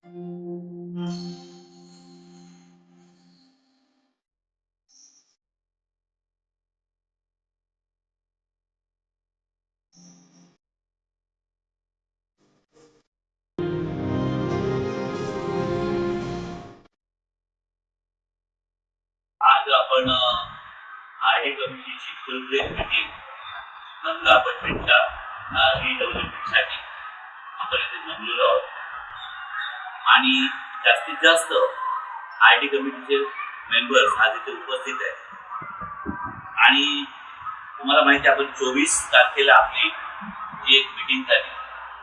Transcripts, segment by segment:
आज आपण आहे कमिटीची फुल ब्रेक मीटिंग गंगा अपार्टमेंटच्या रिडेव्हलपमेंटसाठी आपण इथे जमलेलो आहोत आणि जास्तीत जास्त आय टी कमिटीचे मेंबर्स आज इथे उपस्थित आहेत आणि तुम्हाला माहिती आहे आपण 24 तारखेला आपली जी एक मीटिंग झाली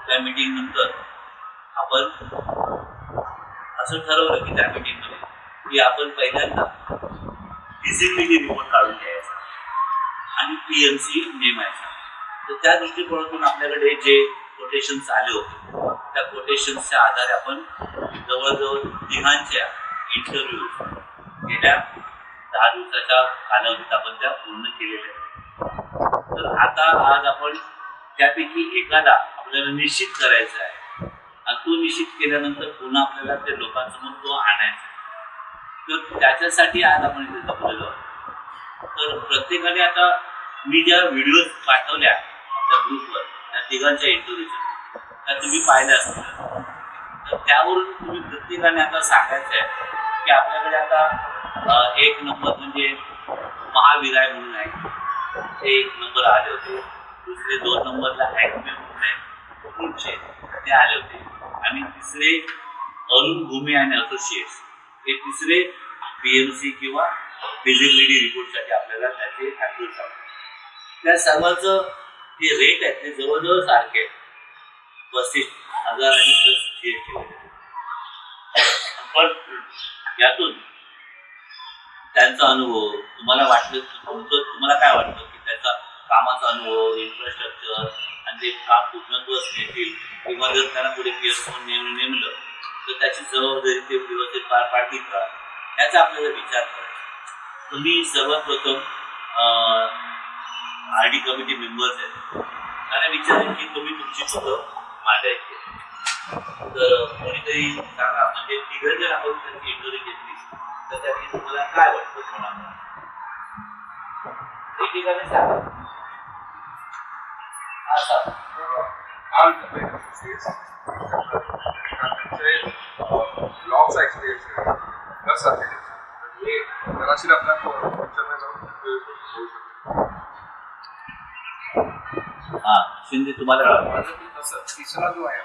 त्या मीटिंग नंतर आपण असं ठरवलं की त्या मीटिंगमध्ये की आपण पहिल्यांदा फिजिबिलिटी रिपोर्ट काढून घ्यायचा आणि पीएमसी नेमायचा. तर त्या दृष्टिकोनातून आपल्याकडे जे कोटेशन्स आले होते त्या कोटेशन्सच्या आधारे आपण जवळजवळ तिघांच्या इंटरव्ह्यूज गेल्या 10 दिवसाच्या कालावधीत आपण त्या पूर्ण केलेल्या आहेत. तर आता आज आपण त्यापैकी एकाला आपल्याला निश्चित करायचा आहे आणि तो निश्चित केल्यानंतर पुन्हा आपल्याला त्या लोकांसमोर तो आणायचा. तर त्याच्यासाठी आज आपण इथे जमलेलो आहोत. तर प्रत्येकाने आता मी ज्या व्हिडिओज पाठवल्या आपल्या ग्रुपवर त्या तिघांच्या इंटरव्ह्यूच्या त्या तुम्ही पाहिल्या असतील. तर त्यावरून तुम्ही प्रत्येकाने आता सांगायचं आहे की आपल्याकडे आता एक नंबर म्हणजे महाविराय म्हणून आहे ते एक नंबर आले होते. दुसरे 2 नंबरला ॲक्मे म्हणून आहे पुढचे ते आले होते आणि तिसरे अरुण भूमी आणि असोसिएट्स हे तिसरे पीएमसी किंवा फिजिबिलिटी रिपोर्टसाठी आपल्याला त्याचे ॲप्रोच आहेत. त्या सर्वांचं जे रेट आहेत ते जवळजवळ सारखे आहेत 35,000 आणि प्लस GST. पण यातून त्यांचा अनुभव तुम्हाला वाटलं तुम्हाला काय वाटतं की त्याचा कामाचा अनुभव इन्फ्रास्ट्रक्चर आणि ते काम पूर्णत्वच नेतील किंवा जर त्यांना पुढे पीएस म्हणून नेमलं तर त्याची जबाबदारी ते व्यवस्थित पार पाडतील का याचा आपल्याला विचार करायचा. तुम्ही सर्वप्रथम RD कमिटी मेंबर्स आहेत त्यांना विचारेल की तुम्ही तुमची मतं मांडायची. तर कोणीतरी सांगा म्हणजे तिघं जर आपण त्यांची इंटरव्ह्यू घेतली तर त्याची तुम्हाला काय वाटतं कोणाला एकेकाने सांगा. लॉचा एक्सपिरियन्स प्लस हे कदाचित आपल्या फ्युचरमध्ये जाऊन शिंदे तुम्हाला तसं तिसरा जो आहे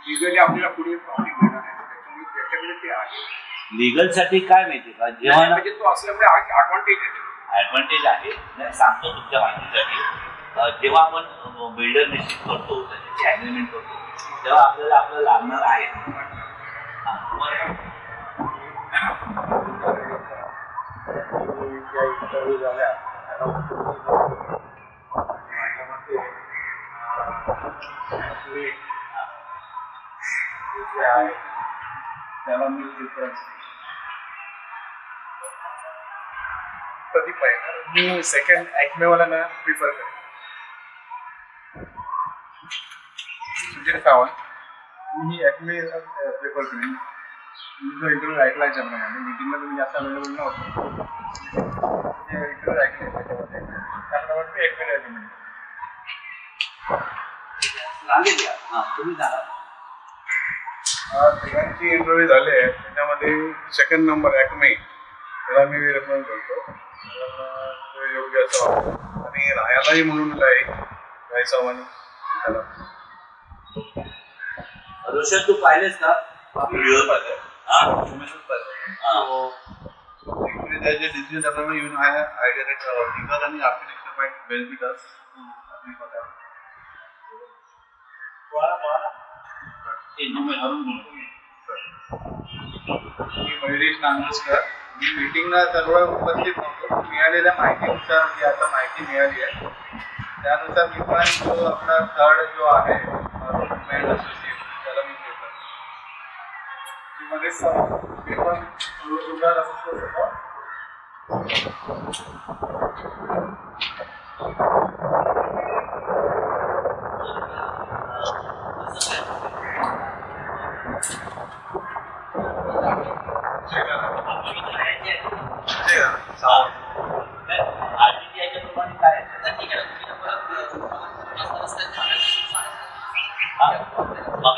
लिगली आपल्याला पुढे प्रॉब्लेम मिळणार आहे त्याच्यामुळे त्याच्याकडे ते आहे. लिगल साठी काय माहिती का जेव्हा म्हणजे तो असल्यामुळे ॲडव्हान्टेज आहे नाही सांगतो तुमच्या माहितीसाठी. जेव्हा आपण बिल्डर निश्चित करतो त्याची ॲग्रीमेंट करतो तेव्हा आपल्याला लागणार आहे त्याला मी प्रदीप आहे मी सेकंड ॲक्मेवाल्यांना प्रिफर करेन. सुजय सावंत मी ॲक्मे प्रिफर करेन. मी जो इंटरव्ह्यू ऐकला याच्याप्रमाणे मीटिंगला तुम्ही जास्त अवेलेबल नव्हतं जे इंटरव्ह्यू ऐकले त्याच्यामध्ये त्याप्रमाणे मी ॲक्मेला रेकमेंड तिघांचे इंटरव्ह्यू झाले आहेत त्याच्यामध्ये सेकंड नंबर ॲक्मे त्याला मी रेकमेंड करतो. योग्य असं वाटतं आणि राहायलाही म्हणून राहायचं आणि त्याला रोशन तू पाहिलेस का व्हिडिओ पाहिजे त्याचे डिसिजन त्याप्रमाणे येऊन आहे आयडिया लिगल आणि आर्किटेक्चर माइट बेनिफिट अस मी मयुरेश नांदुरकर. मी मीटिंगला सर्व उपस्थित नव्हतो. मिळालेल्या माहितीनुसार जी आता माहिती मिळाली आहे त्यानुसार मी पण जो आपला थर्ड जो आहे असोसिएट त्याला मी मध्ये मी पण जोरदार असं होतो.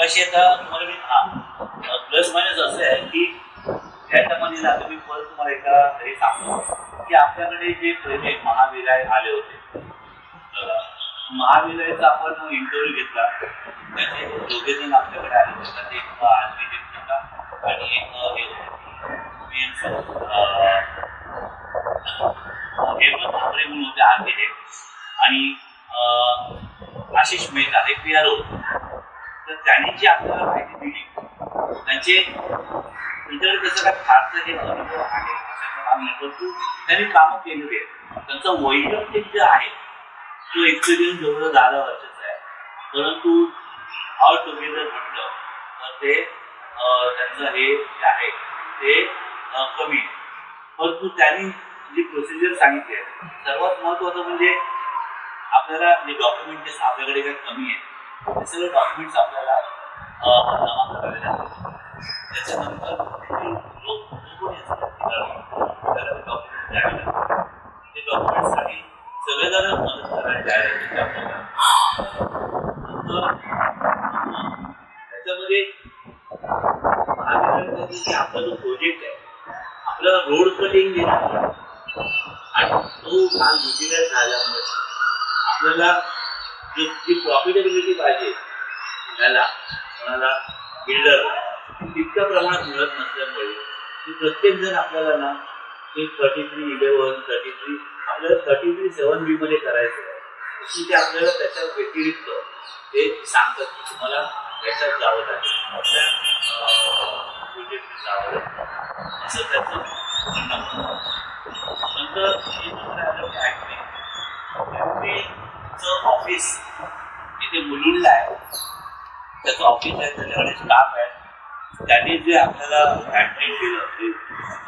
मगाशी आता तुम्हाला मी प्लस मायनस असं आहे की त्याच्यामध्ये ना तुम्ही परत तुम्हाला एका हे सांगतो की आपल्याकडे जे पहिले महाविद्यालय आले होते, महाविद्यालयाचा आपण इंटरव्ह्यू घेतला, त्याचे दोघे जण आपल्याकडे आले होते, त्यात एक आर्किटेक्ट होता आणि एक हेमंत ठाकरे म्हणून होते आर्किटेक्ट, आणि आशिष मेहता हे पीआर होते. तर त्यांनी जी आपल्याला माहिती दिली, त्यांचे इंटरव्ह्यू कसं काय फारसं हे अनुभव आहे असं परंतु त्यांनी कामं केलेली आहेत. त्यांचा वैयक्तिक जे आहे तो एक्सपिरियन्स जवळ 10 वर्षाचा आहे, परंतु ऑल टुगेदर म्हटलं तर ते त्यांचं हे जे आहे ते कमी आहे. परंतु त्यांनी जी प्रोसिजर सांगितली आहे, सर्वात महत्त्वाचं म्हणजे आपल्याला जे डॉक्युमेंट आपल्याकडे काही कमी आहे ते सगळे डॉक्युमेंट्स आपल्याला जमा करावे लागतात. त्याच्यानंतर कोणी असतात त्याला डॉक्युमेंट द्यावे लागतात. ते डॉक्युमेंटसाठी सगळेजण मदत करायला द्यायला आपल्याला. त्याच्यामध्ये आपला जो प्रोजेक्ट आहे, आपल्याला रोड कटिंग देणार आणि तो काल युटिलाइज झाल्यामुळे आपल्याला जी प्रॉफिटेबिलिटी पाहिजे त्याला कोणाला बिल्डरला तितक्या प्रमाणात मिळत नसल्यामुळे प्रत्येक जण आपल्याला ना ते 3311 33 आपल्याला 33(7)B मध्ये करायचं आहे. तिथे आपल्याला त्याच्या व्यतिरिक्त ते सांगतात की तुम्हाला याच्यात जावं लागेल, आपल्या प्रोजेक्ट जावं लागेल असं त्याचं म्हणणं. नंतर हे दुसरं आलं ॲक्च्युलीचं ऑफिस इथे मुलुंडला आहे, त्याचं ऑफिस आहे, त्याच्याकडे स्टाफ आहे. त्यांनी जे आपल्याला हँडलिंग केलं ते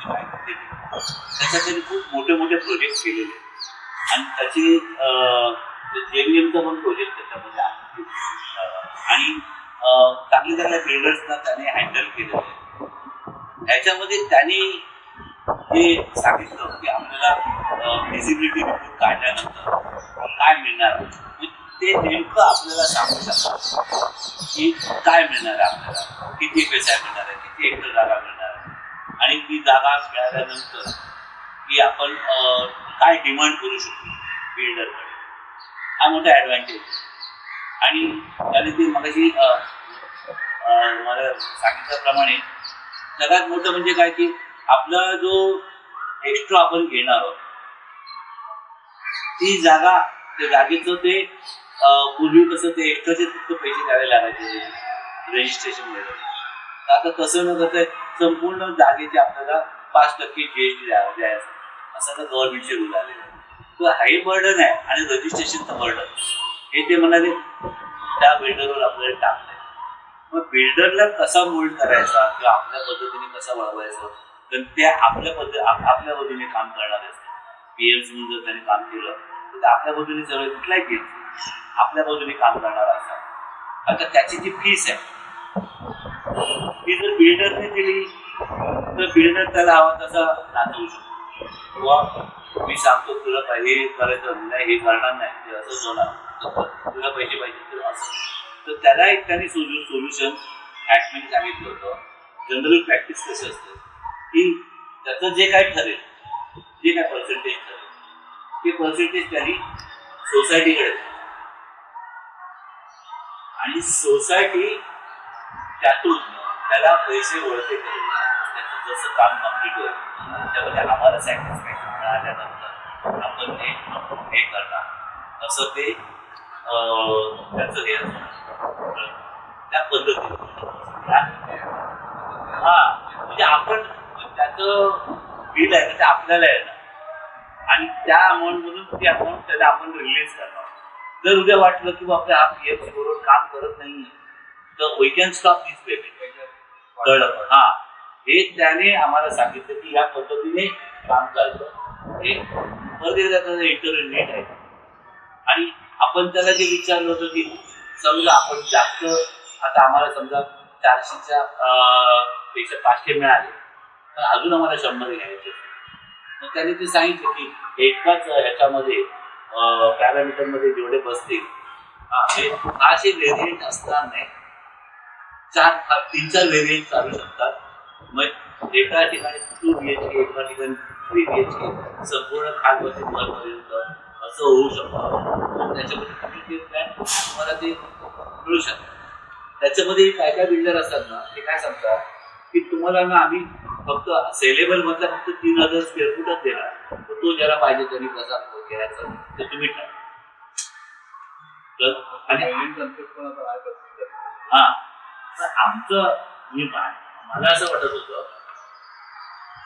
माहिती दिली, त्याच्यात त्यांनी खूप मोठे मोठे प्रोजेक्ट केलेले आणि त्याची जेएमएमचा पण प्रोजेक्ट त्याच्यामध्ये आहे आणि चांगल्या चांगल्या बिल्डर्सना त्याने हँडल केलं. ह्याच्यामध्ये त्यांनी जे सांगितलं की आपल्याला फिजिबिलिटी रिपोर्ट काढल्यानंतर काय मिळणार, ते नेमकं आपल्याला सांगू शकतात की काय मिळणार आहे, आपल्याला किती पैसा मिळणार आहे, किती हेक्टर जागा मिळणार आहे आणि ती जागा मिळाल्यानंतर की आपण काय डिमांड करू शकतो बिल्डरकडे. हा मोठा ॲडव्हान्टेज. आणि त्याने ते मगाशी मला सांगितल्याप्रमाणे सगळ्यात मोठं म्हणजे काय की आपला जो एक्स्ट्रा आपण घेणार आहोत ती जागा, त्या जागेचं ते पूर्वी कसं ते एक्स्ट्राचे फक्त पैसे द्यावे लागायचे रजिस्ट्रेशन मध्ये. आता तसं न करता संपूर्ण जागेचे आपल्याला 5% GST द्यायचं असं तर गव्हर्नमेंटचे रूल आलेले आहे. तर हाही बर्डन आहे आणि रजिस्ट्रेशनचं बर्डन हे ते म्हणाले त्या बिल्डरवर आपल्याला टाकलंय. मग बिल्डरला कसा मोल्ड करायचा किंवा आपल्या पद्धतीने कसा वाढवायचं, तर ते आपल्या पद्धतीने काम करणार असते. PMC म्हणून जर त्याने काम केलं तर ते आपल्या पद्धतीने सगळं कुठलाही केस आपल्या बाजूने काम करणार असतात. आता त्याची जी फीस आहे ती जर बिल्डरने दिली तर बिल्डर त्याला हवा तसा नाचवू शकतो किंवा मी सांगतो तुला हे करायचं नाही, हे करणार नाही, असंच होणार, तुला पैसे पाहिजे तर असं. तर त्याला एक त्यांनी सोल्युशन ॲक्टने सांगितलं होतं. जनरल प्रॅक्टिस कशी असते की त्याचं जे काय ठरेल, जे काय पर्सेंटेज ठरेल ते पर्सेंटेज त्यांनी सोसायटीकडे आणि सोसायटी त्यातून त्याला पैसे वळते करेल. त्याचं जसं काम कम्प्लीट होईल त्यामध्ये आम्हाला सॅटिस्फॅक्शन मिळाल्यानंतर आपण हे करणार असं ते त्याचं हे असतं. त्या पद्धतीने म्हणजे आपण त्याचं बिल आहे ते आपल्याला येणार आणि त्या अमाऊंटमधून ती अमाऊंट त्याला आपण रिलीज करणार. जर उद्या वाटलं की आपल्या हा PMC बरोबर काम करत नाही तर we can stop this payment. कळलं? हा, हे त्याने आम्हाला सांगितलं की या पद्धतीने काम चालतं. हे परत त्याचा इंटरव्ह्यू नेट आहे आणि आपण त्याला जे विचारलं होतं की समजा आपण जास्त आता आम्हाला समजा 400च्या पेक्षा 500 मिळाले तर अजून आम्हाला 100 घ्यायचे. मग त्याने ते सांगितलं की एकाच ह्याच्यामध्ये पॅरामीटरमध्ये जेवढे बसतील ते 600 व्हेरिएंट असणार नाही तीन-चार व्हेरियंट चालू शकतात. मग एका ठिकाणी 2 BHK, एका ठिकाणी 3 BHK, संपूर्ण खालपासून वरपर्यंत असं होऊ शकतं. आणि त्याच्यामध्ये तुम्ही ते प्लॅन तुम्हाला ते मिळू शकतात. त्याच्यामध्ये काय काय बिल्डर असतात ना, ते काय सांगतात की तुम्हाला ना आम्ही फक्त सेलेबल मधला फक्त 3000 स्क्वेअर फूटच देणार, तर तो ज्याला पाहिजे त्यांनी कसा घ्यायचा ते तुम्ही ठरवा. आणि हा आमचं मला असं वाटत होतं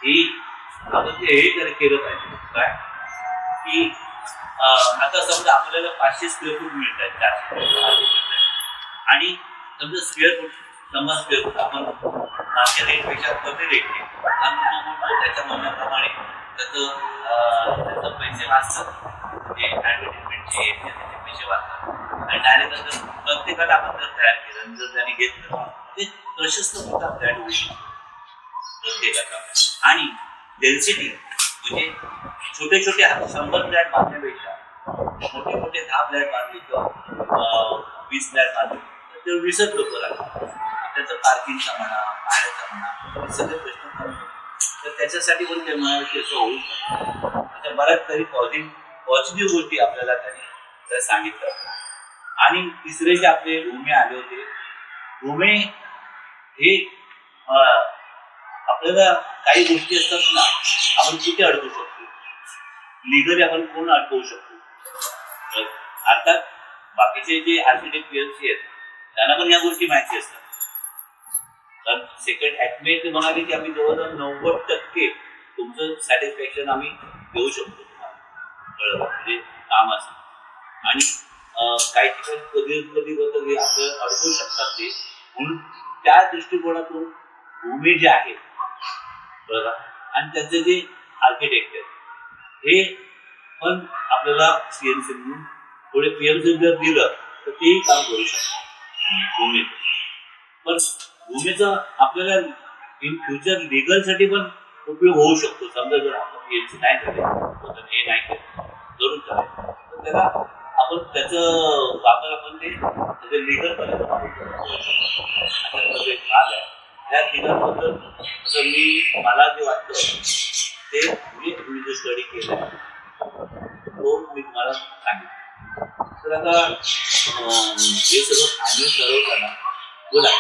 की आपण ते हे केलं पाहिजे काय की आता समजा आपल्याला 500 स्क्वेअर फूट मिळतात, 400 मिळतात आणि समजा स्क्वेअर फूट 100 स्क्वेअर फूट आपण मागच्या रेटपेक्षा कमी रेटने आणि त्याच्या म्हणण्याप्रमाणे त्याचं पैसे वाचतात, ते ॲडव्हर्टिजमेंटचे त्याचे पैसे वाचतात आणि डायरेक्ट जर प्रत्येकाला आपण जर तयार केलं आणि जर त्यांनी घेतलं ते प्रशस्त मोठा फ्लॅट होऊ शकतो प्रत्येकाचा. आणि डेन्सिटी म्हणजे छोटे छोटे 100 फ्लॅट बांधण्यापेक्षा मोठे मोठे 10 फ्लॅट बांधले किंवा 20 फ्लॅट बांधले तर ते 20च लोक लागतात. त्याचं पार्किंगचा म्हणा, भाड्याचा म्हणा, हे सगळे प्रश्न कमी होतात. तर त्याच्यासाठी पण ते म्हणाले की असं होऊ शकतं. आता बऱ्याच तरी पॉझिटिव्ह गोष्टी आपल्याला त्यांनी सांगितलं. आणि तिसरे जे आपले भूमे आले होते, भूमे हे आपल्याला काही गोष्टी असतात ना, आपण कुठे अडकू शकतो, लिगली आपण कोण अडकवू शकतो. अर्थात बाकीचे जे आर्किटेक्ट PLC आहेत त्यांना पण या गोष्टी माहिती असतात. कारण सेकंड ॲक्टमे ते म्हणाले की आम्ही जवळजवळ 90% तुमचं सॅटिस्फॅक्शन आम्ही देऊ शकतो तुम्हाला, म्हणजे काम असं. आणि काही ठिकाणी कधी आपलं अडकू शकतात ते, म्हणून त्या दृष्टिकोनातून भूमी जे आहे बघा आणि त्यांचे जे आर्किटेक्ट आहेत हे पण आपल्याला CNC म्हणून थोडे PLC जर दिलं तर तेही काम करू शकतात भूमीचं. पण भूमीचा आपल्याला इन फ्युचर लिगलसाठी पण उपयोग होऊ शकतो. समजा जर आपण PLC नाही झाले, हे नाही केलं, जरूर करायचं तर त्याला आपण त्याचं वापर आपण ते त्याचे लिगलपर्यंत अशा एक भाग आहे. त्या तिघांबद्दल तर मला जे वाटतं ते मी जो स्टडी केला तो मी तुम्हाला सांगितलं. तर आता हे सगळं फायनल ठरवताना बोला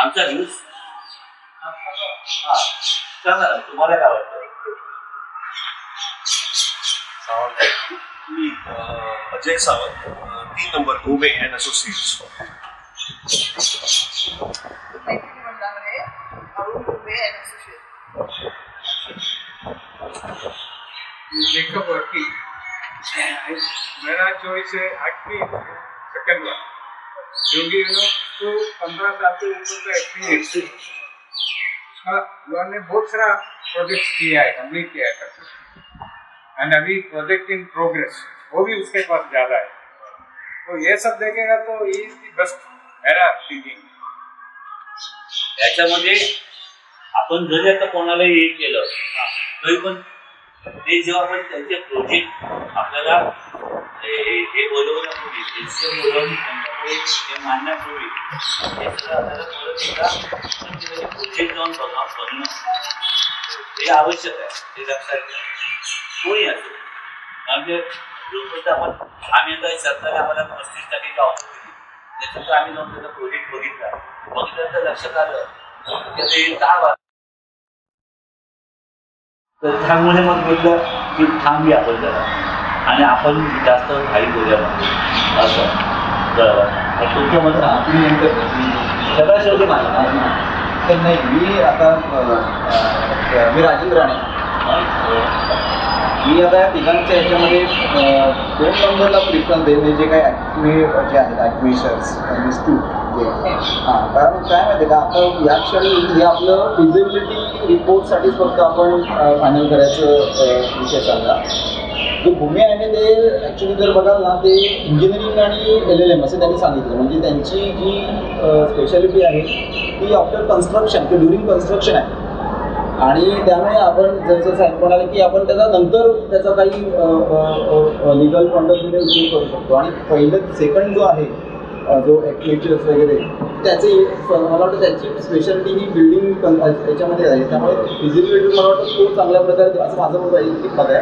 आमचा न्यूज सांगा ना, तुम्हाला काय वाटतं? मी अजय सावंत, 3 नंबर घुमे अँड असोसिएट्स. Jacob working. मेरा चॉइस है एक्टिव सेकंड वन, क्योंकि तो 15 साल के ऊपर का एक्सपीरियंस उसका उन्होंने बहुत सारा प्रोजेक्ट्स किया है, कंप्लीट किया है, एंड अभी प्रोजेक्ट इन प्रोग्रेस वो भी उसके पास ज़्यादा है. तो ये सब देखेगा तो ही इज द बेस्ट मेरा थिंकिंग. याच्यामध्ये आपण जरी आता कोणाला हे केलं तरी पण ते जेव्हा पण त्यांचे प्रोजेक्ट आपल्याला हे बोलवण्यापूर्वी त्यांच्याकडे हे मांडण्यापूर्वी हे सगळं आपल्याला प्रोजेक्ट जाऊन बघणं हे आवश्यक आहे. हे लक्षात घ्या कोणी असेल. म्हणजे जोपर्यंत आम्ही आता सरकारने आम्हाला 35% ऑफर दिली, त्याच्यानंतर आम्ही जाऊन त्याचा प्रोजेक्ट बघितल्यानंतर लक्षात आलं की काय तर त्यामुळे मग म्हटलं की थांबी आपण जरा आणि आपण जास्त घाई करूया मग असं बरोबर. तुमचं मत सगळ्या शेवटी माझं तर नाही. मी राजेंद्र राणे. मी आता या तिघांच्या ह्याच्यामध्ये 2 नंबरला प्रिफरन्स देणे जे काही ॲक्टिव्हे जे आहेत ॲक्टिव्हेशन्स कारण काय माहिती आहे का, आता या क्षणी हे आपलं फिजिबिलिटी रिपोर्टसाठीच फक्त आपण फायनल करायचं विषय चालला. जे भूमी आहे ते ॲक्च्युली जर बघाल ना ते इंजिनिअरिंग आणि LLM असं त्यांनी सांगितलं. म्हणजे त्यांची जी स्पेशालिटी आहे ती आफ्टर कन्स्ट्रक्शन किंवा ड्युरिंग कन्स्ट्रक्शन आहे. आणि त्यामुळे आपण जसं साहेब म्हणाले की आपण त्याचा नंतर त्याचा काही लिगल पॉईंट ऑफ व्ह्यूने उपयोग करू शकतो. आणि पहिलं सेकंड जो आहे जो ॲक्टिव्हिटीज वगैरे त्याचे मला वाटतं त्याची स्पेशालिटी ही बिल्डिंग याच्यामध्ये आहे. त्यामुळे फिजिबिलिटी मला वाटतं खूप चांगल्या प्रकारे असं माझं वैयक्तिक मत आहे.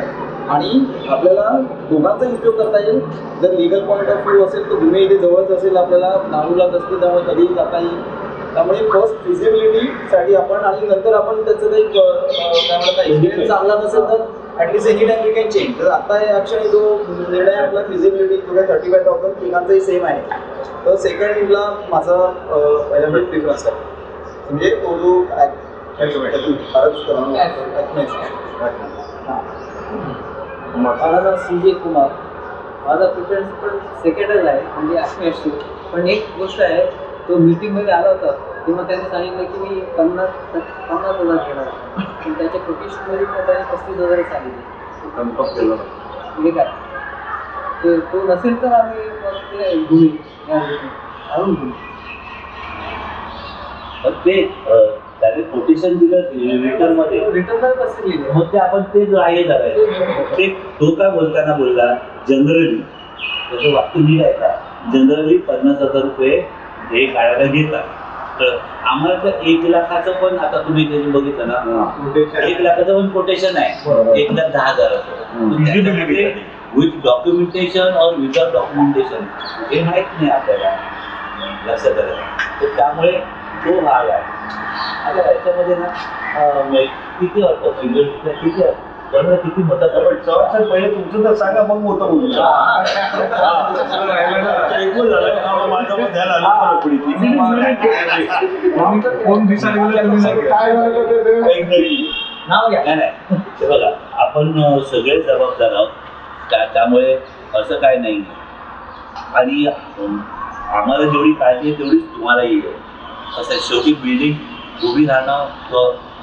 आणि आपल्याला दोघांचा उपयोग करता येईल. जर लिगल पॉईंट ऑफ व्ह्यू असेल तर गुन्हे इथे जवळच असेल, आपल्याला नागूलाच असते, त्यामुळे कधीही जाता येईल. त्यामुळे फर्स्ट फिजिबिलिटीसाठी आपण आणि नंतर आपण त्याचं काही काय म्हणतात एक्सपिरियन्स चांगला नसेल तर at least any time we can change. तर आता या क्षणी जो निर्णय आपला फिजिबिलिटी जो काय 35,000 तिघांचाही सेम आहे, तर सेकंडला माझा पहिल्यांदा प्रिफरन्स आहे. म्हणजे तो जो माझा नाव CJ कुमार. माझा प्रिफरन्स पण सेकंडच आहे, म्हणजे ॲक्मेशची. पण एक गोष्ट आहे, तो मीटिंगमध्ये आला होता तेव्हा त्याने सांगितलं की मी 50,000 घेणार, पण त्याच्या प्रोफेशनमध्ये पण त्याने 35,000 सांगितले. कन्फर्म केलं हे काय ते तो नसेल तर आम्ही मग ते गुन्हे आणून घेऊ. पण ते त्याने कोटेशन दिलं रिटर्नमध्ये, रिटर्न कसं लिहिले मग ते आपण ते ग्राह्य करायचं. ते तो काय बोलताना बोलला, जनरली त्याचं वाक्य नीट आहे का, जनरली 50,000 रुपये हे काढायला घेतात. तर आम्हाला तर 1 लाखाचं पण, आता तुम्ही त्याचं बघितलं ना, 1 लाखाचं पण कोटेशन आहे, 1,10,000 विथ डॉक्युमेंटेशन और विदाउट डॉक्युमेंटेशन हे माहीत नाही आपल्याला, लक्षात आलं. तर त्यामुळे तो भाग आहे. आता याच्यामध्ये ना किती वाटतं फिगर किती बरोबर किती मतं पण चव्हाण पहिले तुमचं तर सांगा, मग मोठं बोलू. एकूण झालं का माझं पण ध्यान आलं पुढे नाव घ्या. नाही नाही, हे बघा आपण सगळे जबाबदार आहोत, त्यामुळे असं काय नाही. आणि आम्हाला जेवढी काळजी आहे तेवढीच तुम्हाला येईल. असं शेवटी बिल्डिंग उभी राहणं,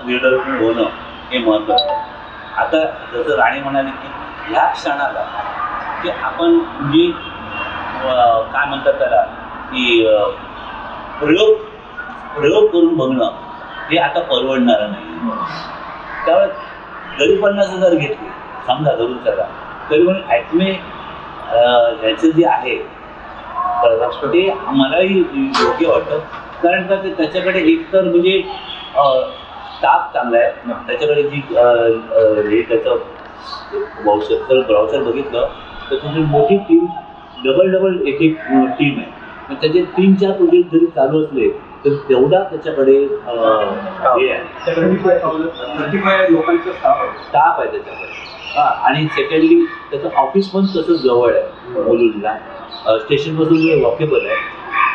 लीडर होणं हे महत्त्वाचं. आता जसं राणी म्हणाली की ह्या क्षणाला की आपण म्हणजे काय म्हणतात त्याला की प्रयोग करून बघणं हे आता परवडणारं नाही. त्यामुळे जरी 50,000 घेतले समजा धरून चला, तरी पण ॲक्मे ह्याचं जे आहे ते मलाही योग्य वाटतं. कारण का ते त्याच्याकडे एकतर म्हणजे स्टाफ चांगला आहे, त्याच्याकडे जी हे त्याचं ब्राउचर बघितलं तर त्याची मोठी टीम, डबल एक टीम आहे. पण त्याचे 3-4 प्रोजेक्ट जरी चालू असले तर तेवढा त्याच्याकडे हे आहे, 35 लोकांचा स्टाफ आहे त्याच्याकडे. आणि सेकंडली त्याचं ऑफिस पण तसं जवळ आहे मुलुंडला, स्टेशनपासून वॉकेबल आहे.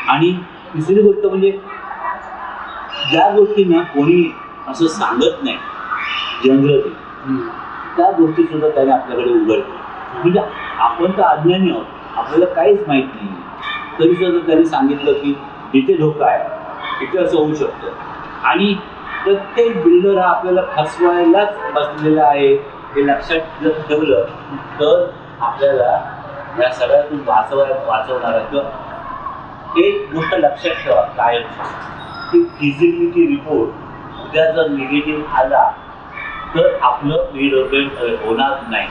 आणि तिसरी गोष्ट म्हणजे ज्या गोष्टींना कोणी असं सांगत नाही जनरली, त्या गोष्टी सुद्धा त्याने आपल्याकडे उघडल्या. म्हणजे आपण तर अज्ञानी आहोत, आपल्याला काहीच माहीत नाही, तरी सुद्धा त्याने सांगितलं की इथे धोका आहे, इथे असं होऊ शकतं. आणि प्रत्येक बिल्डर हा आपल्याला फसवायलाच बसलेला आहे हे लक्षात जर ठेवलं तर आपल्याला या सगळ्यातून वाचवणारा. किंवा एक गोष्ट लक्षात ठेवा कायम की फिजिबिलिटी रिपोर्ट उद्या जर निगेटिव्ह आला तर आपलं रिडेव्हलपमेंट होणार नाही,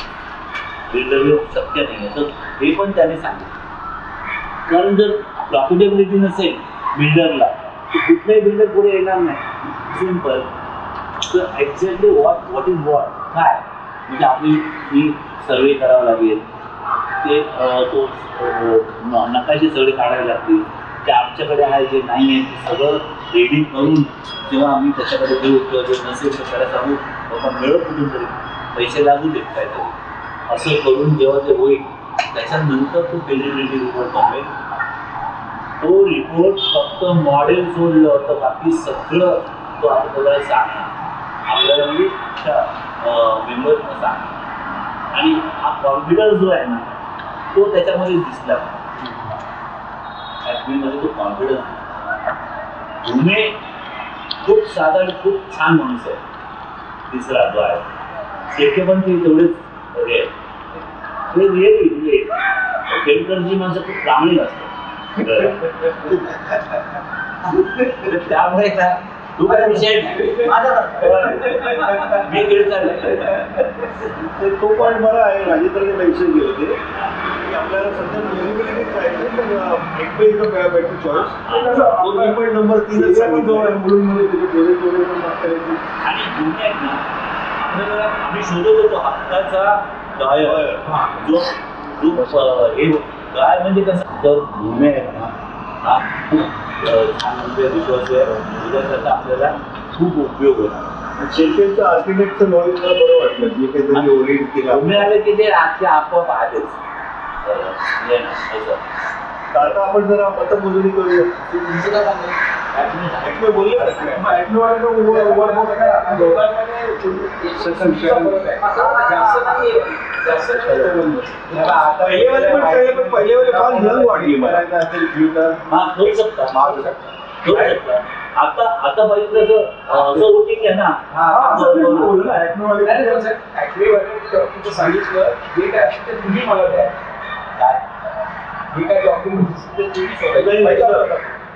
रिडेव्हलप शक्य नाही असं हे पण त्याने सांगितलं. कारण जर प्रॉफिटेबिलिटी नसेल बिल्डरला तर कुठलाही बिल्डर पुढे येणार नाही. सिम्पल. तर एक्झॅक्टली व्हॉट इज व्हॉट काय म्हणजे आपली ही सर्वे करावं लागेल, ते तो नकाशे सगळे काढावे लागतील, ते आमच्याकडे आहे जे नाही आहे ते सगळं रेडी करून जेव्हा आम्ही त्याच्याकडे देऊ किंवा जे नसेल तर त्याला सांगू आपण मिळत कुठून तरी पैसे लागू देत काहीतरी असं करून जेव्हा ते होईल त्याच्यानंतर तो फिजिबिलिटी रिपोर्ट बनवेल. तो रिपोर्ट फक्त मॉडेल सोडलं होतं, बाकी सगळं तो आपल्याला सांगणार, आपल्याला म्हणजे मेंबर्सना सांगणार. आणि हा कॉन्फिडन्स जो आहे ना तो त्याच्यामध्ये दिसला. ॲडमिनमध्ये तो कॉन्फिडन्स गुन्हे खूप साधा आणि खूप छान माणूस आहे. तिसरा जो आहे शेके पण ते तेवढेच हे रिअली म्हणजे पेंटरची माणसं खूप प्रामाणिक असतात. त्यामुळे ना तू काय विषय मी खेळ चाललाय तो पॉईंट बरा आहे. माझी तर मेन्शन केलं ते की आपल्याला सध्या फिजिबिलिटीच पाहिजे पण एकमेक बेटर चॉईस तो मी पण नंबर 3 मुलींमध्ये त्याचे प्रोजेक्ट वगैरे पण मागता येतील. आणि भूमी आहेत ना आपल्याला आम्ही शोधत होतो हप्त्याचा गाय जो जो हे गाय म्हणजे कसं तर भूमी आहेत ना हा खूप छान म्हणजे विश्वास आहे त्याचा आपल्याला खूप उपयोग होता. शेतकऱ्यांचं आर्किटेक्टचं नॉलेज मला बरं वाटलं जे काहीतरी ओरिएंट केलं. भूमी आले की ते आजच्या आपोआप आलेच आता आपण जरा मतमोजणी करूया. तुमचं काय सांगू? एकमेव बोलले पहिलेवाले फार यंग वाटली मला. करू शकता आता पाहिजे असं वोटिंग आहे ना सांगितलं जे काय असेल ते तुम्ही मला द्या. हे काय डॉक्युमेंट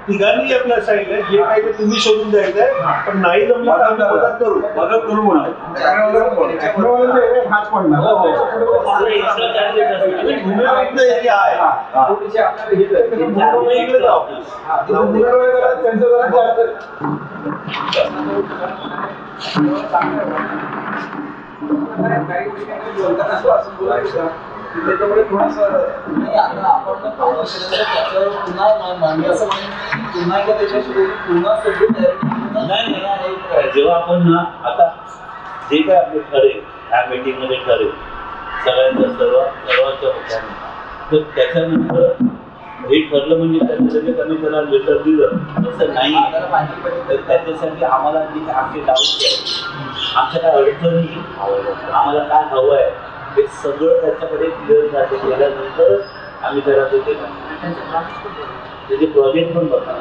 तिघांनी आपल्या साईडला जे काही ते तुम्ही शोधून द्यायचंय पण नाही जमलं तर आम्ही मदत करू म्हणून. हाच पडणार एक्स्ट्रा चार्जेस असतील भूमीवरचा एरिया आहे इकडे जाऊ. त्यांचं जरा जास्त त्याच्यामुळे थोडंसं नाही आता आपण कामं केल्यानंतर त्याच्यावर पुन्हा मी असं म्हणेन की पुन्हा एकदा त्याच्याशी पुन्हा सगळी नाही जेव्हा आपण ना आता जे काय आपले ठरेल ह्या मीटिंगमध्ये ठरेल सर्वांच्या मुद्द्याने तर त्याच्यानंतर हे ठरलं म्हणजे त्याच्यासाठी आम्ही त्याला लेटर दिलं तसं नाही तर त्याच्यासाठी आम्हाला जे काय आमचे डाऊट आहे आमच्या काय अडचणी आम्हाला काय हवं आहे हे सगळं त्याच्याकडे क्लिअर झाले गेल्यानंतरच आम्ही त्याला ते देणार. त्याचे प्रोजेक्ट पण बघणार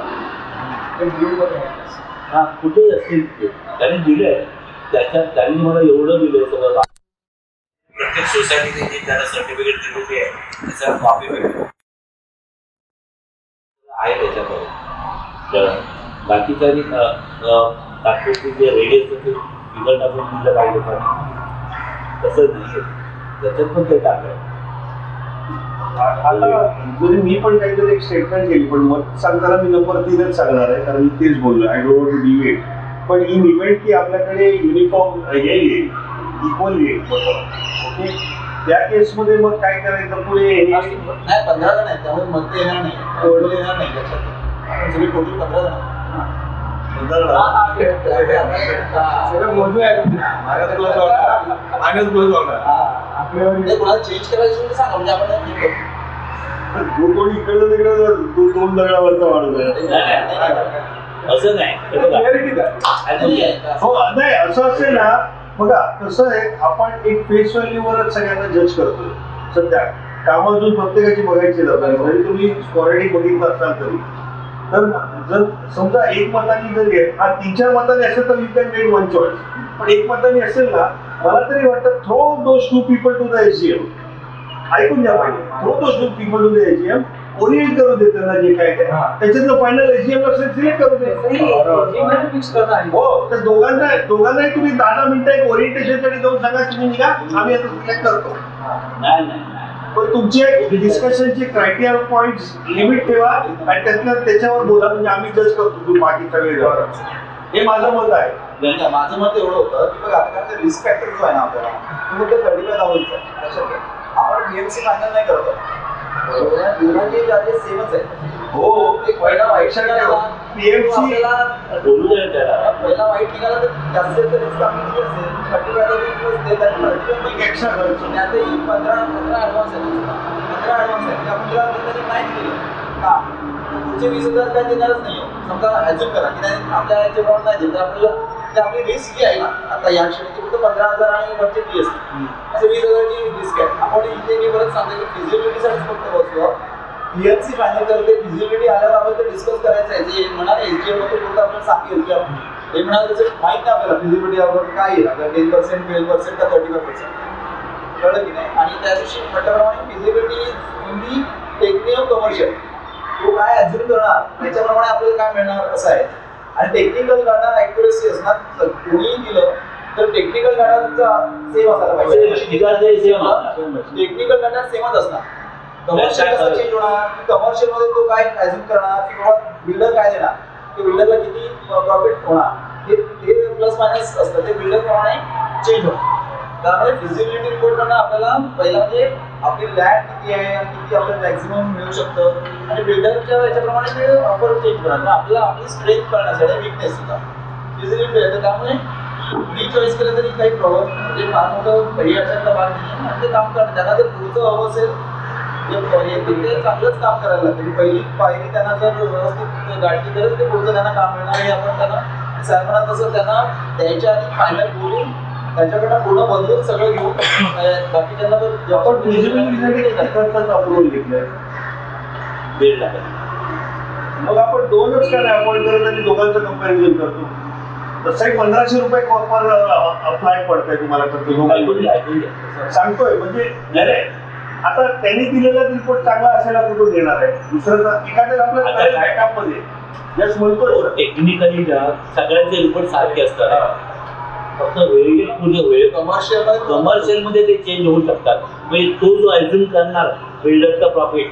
हा कुठेही असतील त्याने दिले त्यांनी मला एवढं दिलंय सगळं प्रत्येक सोसायटीने जे त्याला सर्टिफिकेट दिलेली आहे त्याचा कॉपी भेटतो आहे त्याच्याकडे. बाकीच्या तात्पुरती जे रेडी असतं ते रिझल्ट आपण दिलं पाहिजे पण तसं नाही त्याच्यात पण ते टाकलं. आता जरी मी पण काहीतरी एक स्टेटमेंट केली पण मत सांगताना मी नंबर 3च सांगणार आहे कारण मी तेच बोललो I don't want to debate. पण इन इव्हेंट की आपल्याकडे युनिफॉर्म येईल इक्वल येईल ओके त्या केसमध्ये मग काय करायचं पुढे नाही 15 जण आहेत त्यामुळे मत येणार नाही टोटल येणार नाही लक्षात सगळे टोटल 15 जण कोणाला चेंज करायचं सांगा म्हणजे आपण कोणी इकडं तिकडं दोन दगडावरचा माणूस आहे. असं नाही हो नाही असं असेल ना बघा कसं आहे आपण एक फेस व्हॅल्यूवरच सगळ्यांना जज करतो. सध्या कामं अजून प्रत्येकाची बघायची जातात जरी तुम्ही स्पॉरेटिक बघितलं असाल तरी तर जर समजा एक मतांनी जरी हा 3-4 मतांनी असेल तर you can make one choice पण एक मतांनी असेल ना मला तरी वाटतं throw those 2 people to the AGM. ऐकून घ्या पाहिजे throw those 2 people to the AGM orient करू दे त्यांना जे काय ते त्याच्यातलं फायनल एजीएमला सिलेक्ट करू दे. हो तर दोघांनाही तुम्ही 10 मिनिटं एक ओरिएंटेशनसाठी जाऊन सांगा तुम्ही निघा आम्ही आता सिलेक्ट करतो. नाही पण तुमचे डिस्कशनचे क्रायटेरिया पॉइंट्स लिमिट ठेवा आणि त्याच्यावर बोला म्हणजे आम्ही जज करतो तुम्ही बाकी सगळे हे माझं मत आहे. माझं मत एवढं होतं की बघा आता काय रिस्क फॅक्टर जो आहे ना आपल्याला तो फक्त 35,000 आहे. आपण बीएमसी फायनल नाही करत दोघांचे चार्जेस सेमच आहे. हो एक पहिला वाईट पीएमसी बोलू द्या त्याला पहिला वाईट निघाला तर जास्त रिस्क आम्ही किती असेल 35,000 देतात एक्स्ट्रा खर्च आणि आता ही 15 ॲडव्हान्स आहे 15 ॲडव्हान्स आहे म्हणजे आपण त्याला नाही दिलं का पुढचे 20,000 काय देणारच नाही. समजा ॲज्युम करा की नाही आपल्या याच्याप्रमाणे नाही दिलं तर आपल्याला आपली रिस्क जी आहे ना आता या क्षणीची फक्त 15,000 आणि वरचे फी असते असं 20,000ची रिस्क आहे. आपण इथे मी परत सांगतो की फिजिबिलिटीसाठीच फक्त बसलो पीएमसी फायनल करते फिजिबिलिटी आल्यावर आपण ते डिस्कस करायचं आहे जे म्हणाले एसजीएम मध्ये फक्त आपण सांगेल की आपण हे म्हणाले त्याचं माहीत नाही आपल्याला फिजिबिलिटी आपण काय येईल आपल्याला 10%, 12% का 35% कळलं की नाही. आणि त्या दिवशी म्हटल्याप्रमाणे feasibility in the technical commercial तो काय ॲज्युम करणार त्याच्याप्रमाणे आपल्याला काय मिळणार असं आहे. आणि टेक्निकल डाटा ॲक्युरेसी असणार कोणीही दिलं तर टेक्निकल डाटा तुमचा सेम असायला पाहिजे. टेक्निकल डाटा सेमच असणार कमर्शियल कसा चेंज होणार, की कमर्शियल मध्ये तो काय ऍझ्युम करणार, की बाबा बिल्डर काय देणार, की बिल्डरला किती प्रॉफिट होणार, ते प्लस मायनस असतं, ते बिल्डर प्रमाणे चेंज होणार. त्यामुळे फिजिबिलिटी रिपोर्ट मधून आपल्याला पहिला म्हणजे आपली लँड किती आहे आणि किती आपल्याला मॅक्झिमम मिळू शकतं आणि बिल्डरच्या याच्याप्रमाणे ते ऑफर चेंज करणार. आपल्याला आपली स्ट्रेंथ करण्यासाठी विकनेस सुद्धा फिजिबिलिटी आहे. तर त्यामुळे मी चॉईस केलं तरी काही प्रॉब्लेम म्हणजे फार मोठं काही अशातला भाग नाही आणि ते काम करणार. त्यांना जर पुढचं हवं असेल ते चांगलंच काम करायला लागतं. पहिली पायरी त्यांना जर व्यवस्थित गाठी तरच ते पुढचं त्यांना काम मिळणार हे आपण त्यांना साहेबांना तसं त्यांना द्यायच्या आधी फायनल बोलून त्याच्याकडनं पूर्ण बदलून सगळं घेऊन बाकीच्यांना आपण फिजिबिलिटीसाठी किती खर्चाचं अप्रुव्हल घेतलंय? 1.5 लाख. मग आपण दोनच का नाही अपॉइंट करत आणि दोघांचं कंपॅरिझन करतो? तसंही 1500 रुपये पर फ्लॅट पडतंय तुम्हाला खर्च दोघांमध्ये. सांगतोय म्हणजे नाही आता त्यांनी दिलेला रिपोर्ट चांगला असायला कुठून देणार आहे दुसरं तर एखाद्या आपल्या बॅकअपमध्ये जस्ट म्हणतोय टेक्निकली सगळ्यांचे रिपोर्ट सारखे असतात. फक्त वेळ कमर्शियल मध्ये ते चेंज होऊ शकतात. म्हणजे तो जो ऍझ्युम करणार बिल्डरचा प्रॉफिट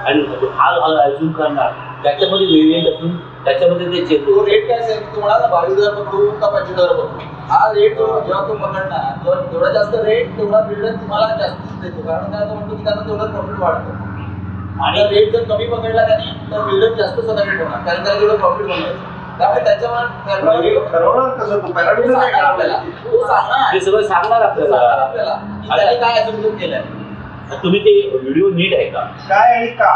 आणि हा ऍझ्युम करणार त्याच्यामध्ये व्हेरियंट असून त्याच्यामध्ये ते चेंज तो रेट काय असेल तुम्हाला 22,000 पकडू का 25,000 पकडू, हा रेट जेव्हा तो पकडणार जेवढा जास्त रेट तेवढा बिल्डर तुम्हाला जास्त देतो. कारण काय म्हणतो की त्यांना तेवढं प्रॉफिट वाढतं आणि रेट जर कमी पकडला त्याने तर बिल्डर जास्त स्वतः रेट होणार कारण त्याला तेवढं प्रॉफिट बनवायचं. त्यामुळे त्याच्यामुळे ठरवणार कसं तू पॅरामीटर नाही आपल्याला तो सांगणार हे सगळं सांगणार आपल्याला की त्याने काय ऍझ्युम केलंय. तुम्ही ते व्हिडिओ नीट आहे का काय आणि का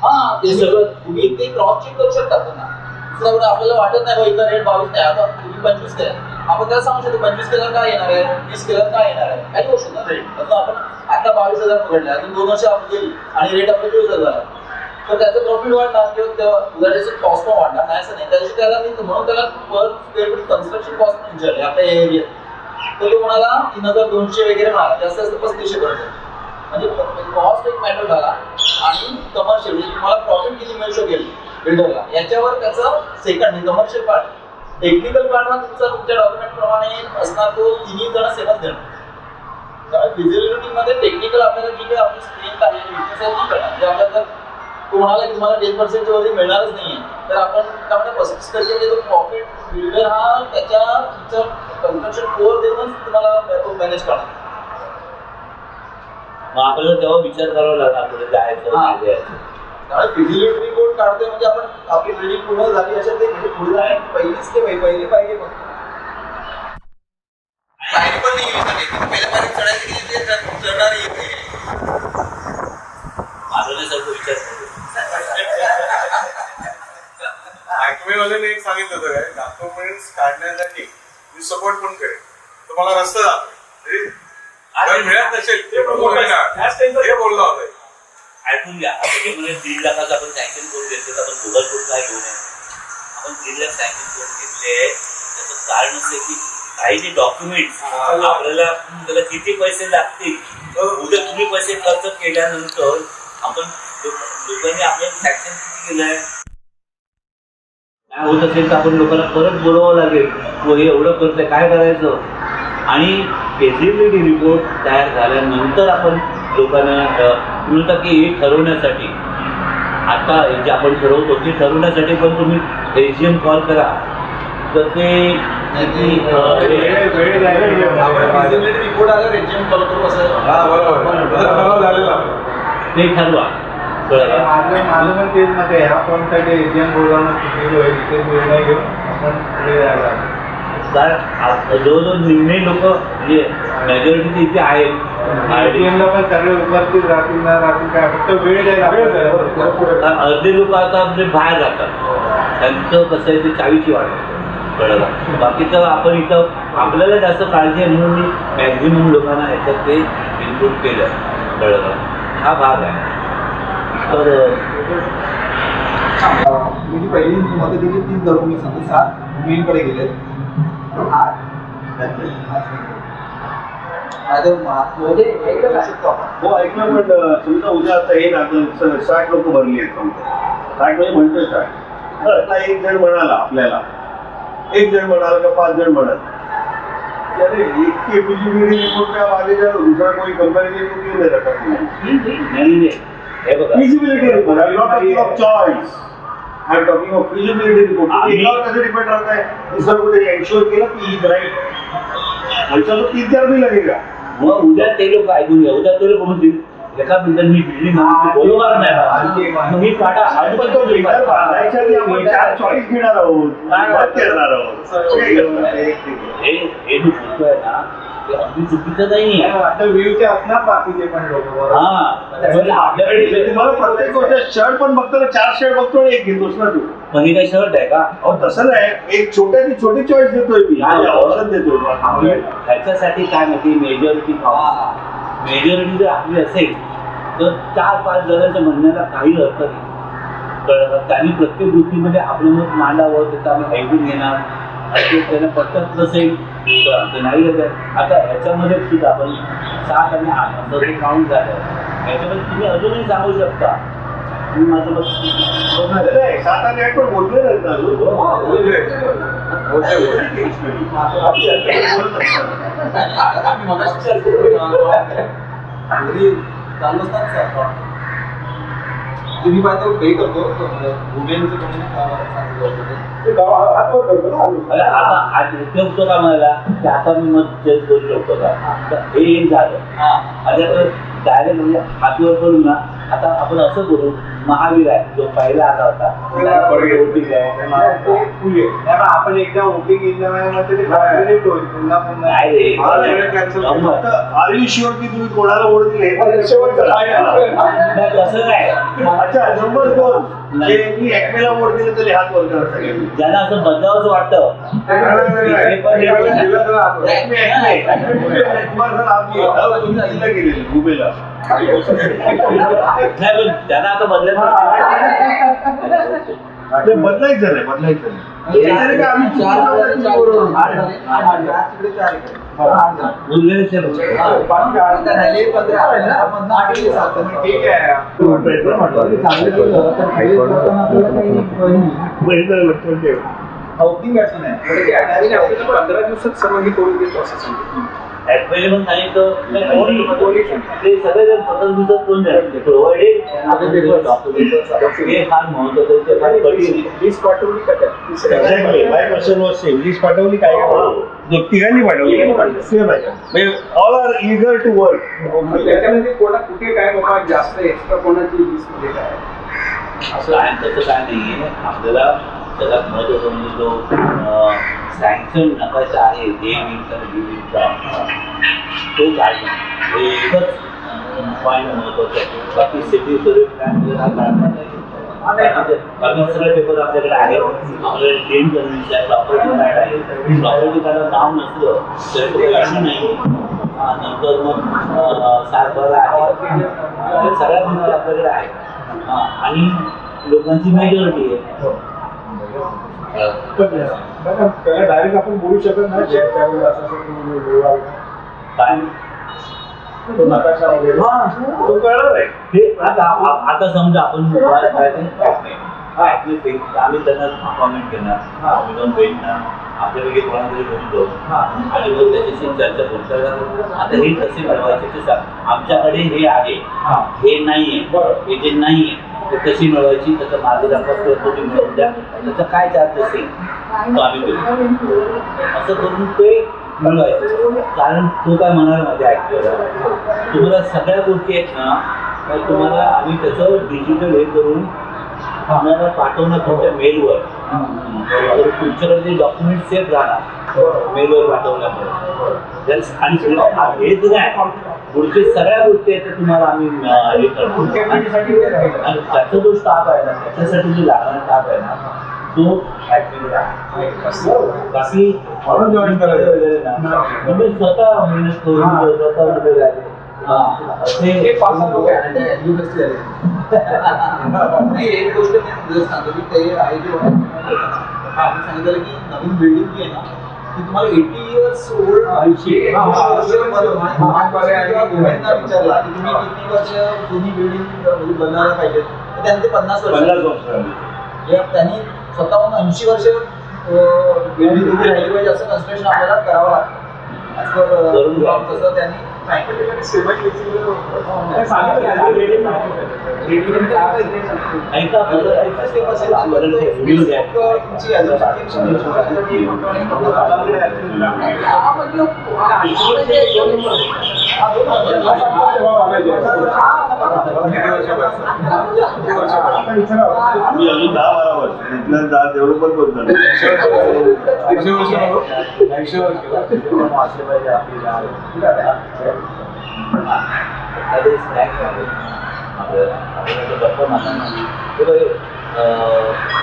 हा ते सगळं तुम्ही ते क्रॉस चेक करू शकता पुन्हा. दुसरं आपल्याला वाटत नाही बाबा इथं रेट 22 नाही आता तुम्ही 25 केला आपण त्याला सांगू शकतो 25 केला काय येणार आहे 20 केला काय येणार आहे काही होऊ शकतं रेट. तर आपण आता 22,000 पकडले अजून 2 वर्ष आपण गेली आणि रेट आपलं 20,000 आहे तर त्याचं प्रॉफिट वाढणार किंवा उदाहरणाची कॉस्ट पण वाढणार नाही असं नाही. त्याच्याशी त्याला मी म्हणून त्याला per square foot construction cost विचारली आपल्या एरियात तर तो म्हणाला 3,200 वगैरे म्हणाला जास्त जास्त 3500 पडतं. म्हणजे कॉस्ट एक मॅटर झाला आणि कमर्शियल म्हणजे तुम्हाला प्रॉफिट किती मिळू शकेल बिल्डरला याच्यावर त्याचं second commercial part technical part हा तुमच्या डॉक्युमेंट प्रमाणे असणार तो तिन्ही जण सेमच देणार. त्यामुळे फिजिबिलिटी मध्ये टेक्निकल आपल्याला जी काही आपली स्ट्रेंथ आहे विकनेस आहे ती करणार. म्हणजे आपल्याला जर तो म्हणाला की तुम्हाला 10% वरती मिळणारच नाहीये तर आपण त्यामध्ये 35% म्हणजे तो प्रॉफिट बिल्डर हा त्याच्या तुमचं कन्स्ट्रक्शन कोअर देऊनच तुम्हाला तो मॅनेज करणार. मग आपल्याला तेव्हा विचार करावा लागणार पुढे जायचं नाही जायचं. त्यामुळे फिजिबिलिटी रिपोर्ट काढतोय म्हणजे आपण आपली बिल्डिंग पूर्ण झाली असेल ते म्हणजे पुढे जाणे पहिलीच ते पहिली पाहिजे फक्त पायरी पण नाही पहिल्या पायरी चढायची की ते चढणार येते मागवण्यासारखं विचार करू. मध्ये एक सांगितलं होतं काय डॉक्युमेंट्स काढण्यासाठी मी सपोर्ट पण करेन तुम्हाला रस्ता दाखवेल जरी मिळत नसेल ते बोलला होता. ऐकून घ्या म्हणजे 1.5 लाखाचं आपण सँक्शन करून घेतलं आपण गुगल करून काय घेऊ नये. आपण 1.5 लाख सँक्शन करून घेतले त्याचं कारण असं की काही जे डॉक्युमेंट्स आपल्याला त्याला किती पैसे लागतील उद्या तुम्ही पैसे खर्च केल्यानंतर आपण लोकांनी आपलं सँक्शन किती केलंय काय होत असेल तर आपण लोकांना परत बोलावं लागेल तो हे एवढं करतंय काय करायचं. आणि फिजिबिलिटी रिपोर्ट तयार झाल्यानंतर आपण लोकांना म्हणता की हे ठरवण्यासाठी आता जे आपण ठरवतो ते ठरवण्यासाठी पण तुम्ही एजीएम कॉल करा तर ते रिपोर्ट आला रेजिएम कॉल करू असं ते ठरवा. माझं पण तेच मत आहे ह्या पॉईंटसाठी एजीएम बोलवणं इथे निर्णय घेऊन आपण पुढे जायला कारण जवळजवळ निर्णय लोक म्हणजे मेजॉरिटी इथे आहेत एटीएमला पण सगळे उपस्थित राहतील ना राहतील काय फक्त वेळ जाईल. अर्धे लोक आता आपले बाहेर जातात त्यांचं कसं आहे ते चावीची वाट कळलं. बाकीचं आपण इथं आपल्याला जास्त काळजी आहे म्हणून मी मॅक्झिमम लोकांना ह्याच्यात ते इनपुट केलं कळलं. हा भाग आहे. तर मी जी पहिली मतं दिली तीच धरून मी सांगतो 7 मेनकडे गेले 8 हो ऐकलं पण समजा उद्या आता हे ना 60 लोक भरली आहेत समजा 60 म्हणजे म्हणतोय 60 आता एक जण म्हणाला आपल्याला एक जण म्हणाला का 5 जण म्हणाल अरे इतकी फिजिबिलिटी रिपोर्ट काय मागे दुसरा कोणी कंपॅरिझन घेऊन नाही शकत. हे बघा feasibility report. I'm not talking of choice. I'm talking of feasibility report. तुम्ही एकावर कसं डिपेंड राहताय दुसरं कुठे एन्शुअर केलं की इज राईट पैसा तो 3-4 भी लगेगा. मग उद्या ते लोक ऐकून घ्या उद्या ते लोक म्हणतील एका बिल्डरनी बिल्डिंग बरोबर नाही मग मी काढा आणि पण तो बिल्डर बांधायच्या आधी आपण 4 चॉईस घेणार आहोत मत करणार आहोत. हे जो म्हणतोय ना ते अगदी चुकीचं नाही आहे. आता व्ह्यूचे असणार बाकीचे पण लोक. हा म्हणजे आपल्याकडे तुम्हाला प्रत्येक गोष्ट शर्ट पण बघतो ना 4 शर्ट बघतो आणि एक घेतोस ना तू. पण हे काही शर्ट आहे का अहो तसं नाही एक छोट्याची छोटी चॉईस देतोय मी औषध देतोय. ह्याच्यासाठी काय माहिती मेजॉरिटी मेजॉरिटी जर आपली असेल तर 4-5 जणांच्या म्हणण्याला काही अर्थ नाही. कळलं त्यांनी प्रत्येक गोष्टीमध्ये आपलं मत मांडावं त्याचं आम्ही ऐकून घेणार आणि त्यांना पटत नसेल तर आमचं नाही घेत. आता ह्याच्यामध्ये सुद्धा आपण 7 आणि 8 असं ते काउंट झालं ह्याच्यामध्ये तुम्ही अजूनही सांगू शकता तुम्ही माझं मत 7 आणि 8 पण बोलले नाहीत ना अजून. चालू असतात तुम्ही पाहतो पे करतो भूमियांचं कोणी आता आज इथे होतो का मला की आता मी मत चेंज करू शकतो का तर हे एक झालं. आणि आता डायरेक्ट म्हणजे हातवर करू ना आता आपण असं करू महावीर आहे जो पहिला आला होता आपण एकदा वोटिंग घेतल्यामुळे पुन्हा नाही रे. आर यू शुअर की तुम्ही कोणाला वोट दिले नाही, तसं नाही अच्छा नंबर 2 जे मी एकमेला वोट दिले तरी हात वर करा सगळ्यांनी. ज्यांना असं बदलावंच वाटतं नाही पण त्यांना आता बदलायचं बदलायचं नाही बदलायचं नाही. उरलेले लोक. ठीक आहे. हाऊसिंग बॅट्समॅन आहे 15 दिवसात सर्व हे करून देतो असं सांगितलं. ऍडमिट पण सांगितलं ते सगळे जण 15 दिवसात कोण प्रोव्हाइडेड हे फार महत्वाचं ते फार कठीण. लिस्ट पाठवली का त्यात? Exactly my question was same. List पाठवली काय तिघांनी पाठवली म्हणजे all are eager to work. त्याच्यामध्ये कोणा कुठे काय बाबा जास्त एक्स्ट्रा कोणाची लिस्ट मध्ये काय असं आहे तसं काय नाहीये आपल्याला सगळ्यात महत्वाचं म्हणजे जो सँक्शन नकाशा आहे ए विंगचा बी विंगचा तो काढणं हे एकच पॉईंट महत्वाचं आहे. बाकी सिटी सर्व्हिस प्लॅन हा काढणार नाही. बाकी सगळे पेपर आपल्याकडे आहेत. आपल्याकडे टेंट कन्व्हेन्शन आहे प्रॉपर्टी कार्ड आहे. प्रॉपर्टी कार्डवर नाव नसलं तरी तो इश्यू नाही. नंतर मग सातबारा आहे. सगळ्या गोष्टी आपल्याकडे आहेत आणि लोकांची मेजॉरिटी आहे. डायरेक्ट आपण बोलू शकत नाही त्यावेळी असं काय तो नकाशा वगैरे तो कळणार आहे. हे आता समजा आपण आम्ही त्यांना कॉमेंट करणार आम्ही जाऊन भेटणार आपल्यापैकी कोणातरी घेऊन जाऊ आणि मग त्याच्याशी चर्चा करणार. आता हे कसे मिळवायचे ते सांग. आमच्याकडे हे आहे हे नाहीये हे जे नाहीये ते कशी मिळवायची त्याचा मार्ग दाखवा तुम्ही मिळवून द्या त्याचा काय चार्ज असेल तो आम्ही करू असं करून ते मिळवायचं. कारण तो काय म्हणाला माझ्या ऐकलं तुम्हाला सगळ्या गोष्टी आहेत ना तुम्हाला आम्ही त्याचं डिजिटल हे करून आम्हाला पाठवणार तुमच्या मेलवर तुमच्याकडे ते डॉक्युमेंट सेफ राहणार मेलवर पाठवल्यामुळे. आणि हेच नाही पुढचे सगळ्या गोष्टी आहेत तुम्हाला आम्ही हे करतो आणि त्याचा जो स्टाफ आहे ना त्याच्यासाठी जो लागणारा स्टाफ आहे ना तो ऍक्टिव्ह आहे. बाकी म्हणून जॉईन करायचं वगैरे ना तुम्ही स्वतः मेहनत करून स्वतः वगैरे आहे हे पाच लोक आहेत. नाही एक गोष्ट मी तुला सांगतो की ते आहे जे आपण सांगितलं की नवीन बिल्डिंग जी आहे ना ती तुम्हाला 80 इयर्स ओल्ड गव्हर्नमेंटना विचारला की तुम्ही किती वर्ष जुनी बिल्डिंग म्हणजे बनवायला पाहिजे तर त्यांनी ते 50 वर्ष त्यांनी स्वतःहून 80 वर्ष बिल्डिंग उभी राहिली पाहिजे असं कन्स्ट्रक्शन आपल्याला करावं लागतं तसं त्यांनी ऐका मी अजून 10-12 वर्ष इथलं 10 डेव्हलपमेंट होत झालं. 100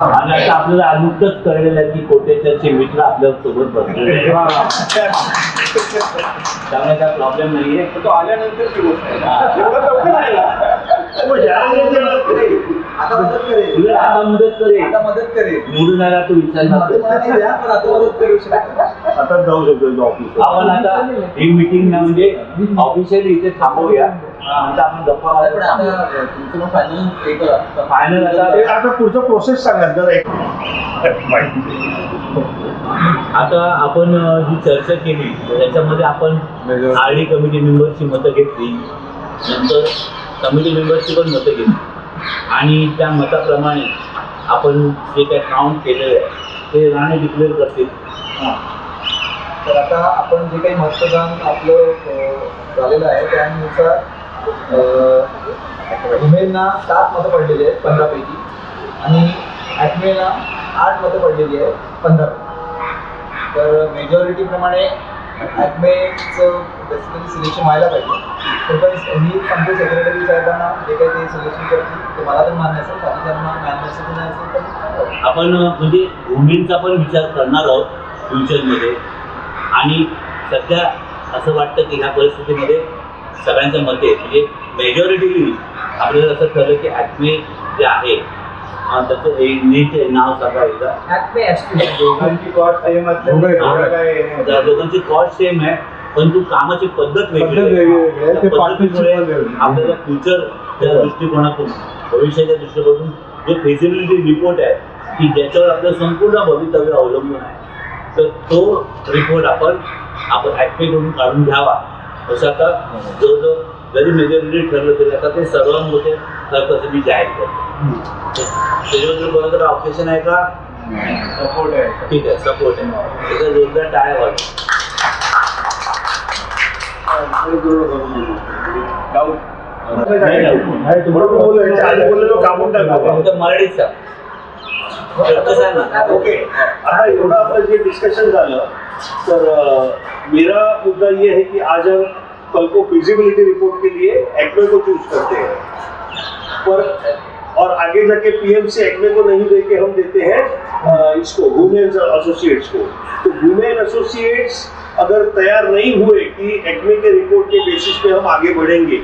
आणि आता आपल्याला नुकतंच कळलेलं आहे की कोटेश्वरचे मित्र आपल्या सोबत बसलेले आहेत. त्यामुळे काय प्रॉब्लेम नाहीये. तो आल्यानंतर आता मदत करेल. तुला आता मदत करेल. आता मदत करेल. निवडून आला तू विचारणार. मला नाही द्या, पण आता मदत करू शकतो. आता जाऊ शकतो ऑफिस. आपण आता ही मीटिंग ना म्हणजे ऑफिशियली इथे थांबवूया. नंतर आपण गप्पा पण आता तुमचं मग फायनल हे करा. फायनल आता पुढचं प्रोसेस सांगा जर एक आता आपण जी चर्चा केली त्याच्यामध्ये आपण आरडी कमिटी मेंबरची मतं घेतली, नंतर कमिटी मेंबरची पण मतं घेतली आणि त्या मताप्रमाणे आपण जे काही काउंट केलेलं आहे ते राणे डिक्लेअर करतील. तर आता आपण जे काही मतदान आपलं झालेलं आहे त्यानुसार उमेदना 7 मतं पडलेली आहेत 15 पैकी आणि ॲक्मेला 8 मतं पडलेली आहेत 15 पैकी. तर मेजॉरिटीप्रमाणे ॲक्मेचं बेसिकली सिलेक्शन व्हायला पाहिजे. पण मी सांगतो सेक्रेटरी साहेबांना जे काही ते सिलेक्शन करतील ते मला तर मान्य असेल, बाकीच्यांना मान्य असेल की नाही असेल तर आपण म्हणजे भूमींचा पण विचार करणार आहोत फ्युचरमध्ये आणि सध्या असं वाटतं की ह्या परिस्थितीमध्ये सगळ्यांच्या मते म्हणजे मेजॉरिटी आपल्याला असं ठरलं की ॲक्मे जे आहे त्याचं नीट नाव सांगा एकदा. दोघांची कॉस्ट सेम असल्यामुळे दोघांची कॉस्ट सेम आहे परंतु कामाची पद्धत वेगळी आहे. त्या पद्धतीमुळे आपल्याला फ्युचरच्या दृष्टिकोनातून भविष्याच्या दृष्टिकोनातून जो फेसिबिलिटी रिपोर्ट आहे की ज्याच्यावर आपलं संपूर्ण भवितव्य अवलंबून आहे तर तो रिपोर्ट आपण ॲक्मेकडून काढून घ्यावा असं आता जवळजवळ जरी मेजॉरिटी ठरलं तरी आता ते सर्वांमध्ये ठरतं मी जाहीर करतो. त्याच्याबद्दल बरोबर ऑब्जेक्शन आहे का? सपोर्ट आहे. ठीक आहे, सपोर्ट आहे. त्याचा जोरदार टाळ्या वाजवा. मराठीत सांग. ओके, आता एवढं आपलं जे डिस्कशन झालं तर मेरा मुद्दा ये है कि आज हम कल को फिजिबिलिटी रिपोर्ट के लिए एक्मे को चूज करते हैं पर और आगे जाके पीएमसी एक्मे को नहीं देके हम देते हैं इसको वुमेन एसोसिएट्स को. तो वुमेन एसोसिएट्स अगर तैयार नहीं हुए कि एक्मे के रिपोर्ट के बेसिस पे हम आगे बढ़ेंगे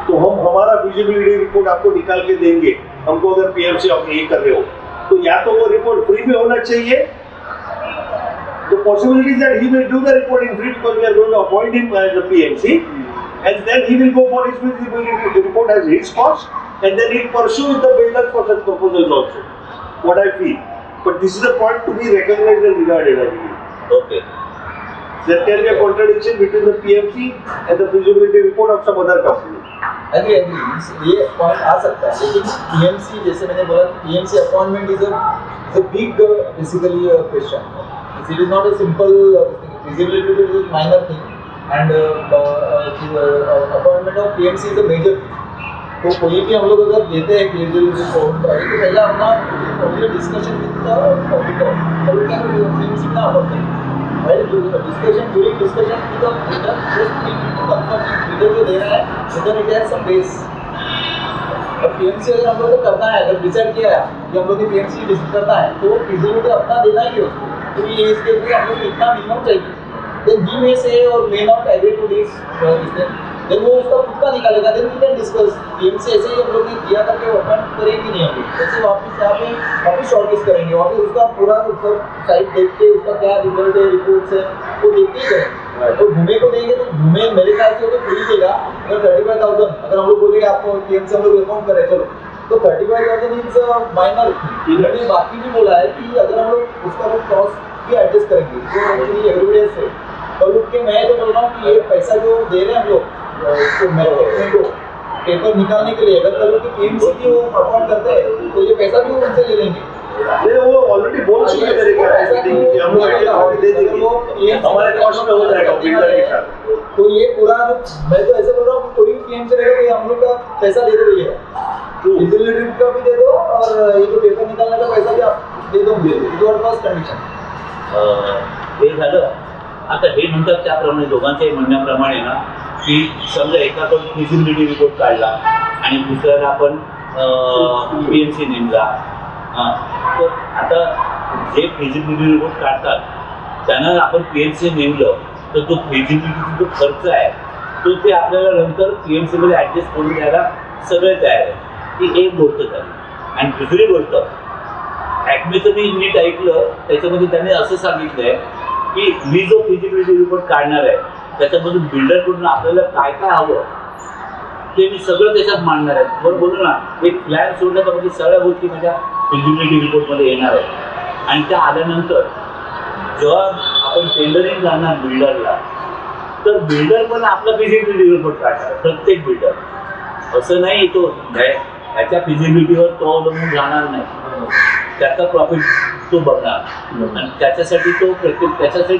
तो हम हमारा फिजिबिलिटी रिपोर्ट आपको निकाल के देंगे. हमको अगर पीएमसी आप ये कर रहे हो तो या तो वो रिपोर्ट फ्री में होना चाहिए. The possibility is that he will do the report in free because we are going to appoint him as a PMC, and then he will go for his feasibility report as his cost, and then he'll pursue with the builders for such proposals also. What I feel, but this is a point to be recognized and regarded. I believe. Okay. There can be a contradiction between the PMC and the feasibility report of some other company. Agree ये point आ सकता है लेकिन PMC जैसे मैंने बोला PMC appointment is a big basically question. It is not a simple feasibility is a minor thing and appointment of PMC is a major thing. तो कोई भी हम लोग अगर देते हैं फिजिबिलिटी रिपोर्ट तो पहले अपना डिस्कशन विद पीएमसी ना अपॉइंट करें. Discussion during discussion with the leader, just need to confirm leader जो दे रहा है whether it has some base. अब PMC अगर हम लोग को करना है अगर डिसाइड किया है कि हम लोग ने PMC डिसाइड करना है तो फिजिबिलिटी अपना देना ही है उसको. तो ये इसके लिए हम लोग इतना मिनिमम चाहिए. Then he may say or may not agree to this. Then वो उसका खुद का निकालेगा. Then we can discuss. PMC ऐसे ही हम लोग ने दिया था कि ओपन करेंगे नहीं हम लोग. ऐसे वापस यहाँ पे वापस शॉर्टलिस्ट करेंगे. वापस उसका पूरा साइट देख के उसका क्या रिजल्ट है रिपोर्ट्स है वो देख के ही करेंगे. तो घूमे को देंगे तो घूमे मेरे ख्याल से तो फ्री देगा. अगर 35,000 अगर हम लोग बोलेंगे आपको PMC हम लोग अकाउंट करें चलो तो 35,000 इज माइनर. इन्होंने बाकी भी बोला है कि अगर हम लोग उसका वो कॉस्ट भी एडजस्ट करेंगे तो एक्चुअली एवरीडे से कल उठ के मैं तो बोल रहा हूँ कि ये पैसा जो दे रहे हैं हम लोग पेपर निकालने के लिए अगर कभी पीएमसी की वो अपॉइंट करते हैं तो ये पैसा भी वो उनसे ले लेंगे। वो ऑलरेडी बोल चुके हैं मेरे को, हम लोग दे देंगे, हमारे कॉस्ट में हो जाएगा बिल्डर के साथ। तो ये पूरा मैं तो ऐसा बोल रहा हूँ, कोई भी पीएमसी रहेगा कि हम लोग का पैसा दे दो भैया, फिजिबिलिटी का भी दे दो और ये जो पेपर निकालने का पैसा भी आप दे दो, योर फर्स्ट कंडीशन। हे झालं. आता हे म्हणतात त्याप्रमाणे दोघांच्याही म्हणण्याप्रमाणे ना की समजा एकाकडून फिजिबिलिटी रिपोर्ट काढला आणि दुसऱ्याला आपण पीएमसी नेमला. तर आता जे फिजिबिलिटी रिपोर्ट काढतात त्यांना आपण पीएमसी नेमलं तर तो फिजिबिलिटीचा जो खर्च आहे तो ते आपल्याला नंतर पीएमसी मध्ये ऍडजस्ट करून द्यायला सगळे तयार आहे. ही एक गोष्ट झाली. आणि दुसरी गोष्ट ॲक्मेचं मी नीट ऐकलं त्याच्यामध्ये त्याने असं सांगितलंय की मी जो फिजिबिलिटी रिपोर्ट काढणार आहे त्याच्यामधून बिल्डरकडून आपल्याला काय काय हवं ते मी सगळं त्याच्यात मांडणार आहे. बरोबर बोलू ना, एक प्लॅन सोडला तर म्हणजे सगळ्या गोष्टी माझ्या फिजिबिलिटी रिपोर्टमध्ये येणार आहेत. आणि त्या आल्यानंतर जेव्हा आपण टेंडरिंग करणार बिल्डरला तर बिल्डर पण आपला फिजिबिलिटी रिपोर्ट काढणार, प्रत्येक बिल्डर. असं नाही तो त्याच्या फिजिबिलिटीवर तो अवलंबून राहणार नाही, त्याचा प्रॉफिट तो बघणार आणि त्याच्यासाठी तो त्याच्यासाठी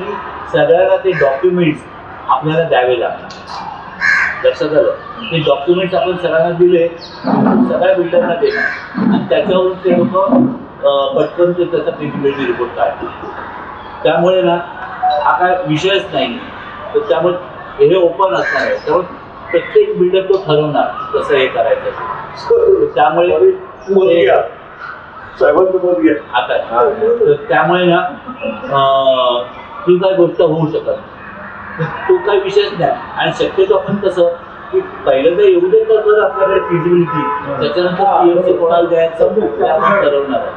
सगळ्यांना ते डॉक्युमेंट्स आपल्याला द्यावे लागणार. लक्षात आलं? ते डॉक्युमेंट्स आपण सगळ्यांना दिले, सगळ्या बिल्डरना देणार आणि त्याच्यावरून ते लोक पटकन ते त्याचा फिजिबिलिटी रिपोर्ट काढतील. त्यामुळे ना हा काय विषयच नाही. तर त्यामुळे हे ओपन असणार आहे. त्यामुळे प्रत्येक बिल्डर तो ठरवणार कसं हे करायचं. त्यामुळे आता त्यामुळे ना ती काय गोष्ट होऊ शकत तो काही विषयच नाही. आणि शक्यतो आपण कसं की पहिलं तर एवढं तर आपल्याकडे फिजिबिलिटी त्याच्यानंतर पीएमसी कोणाला द्यायचं ते आपण ठरवणार आहे.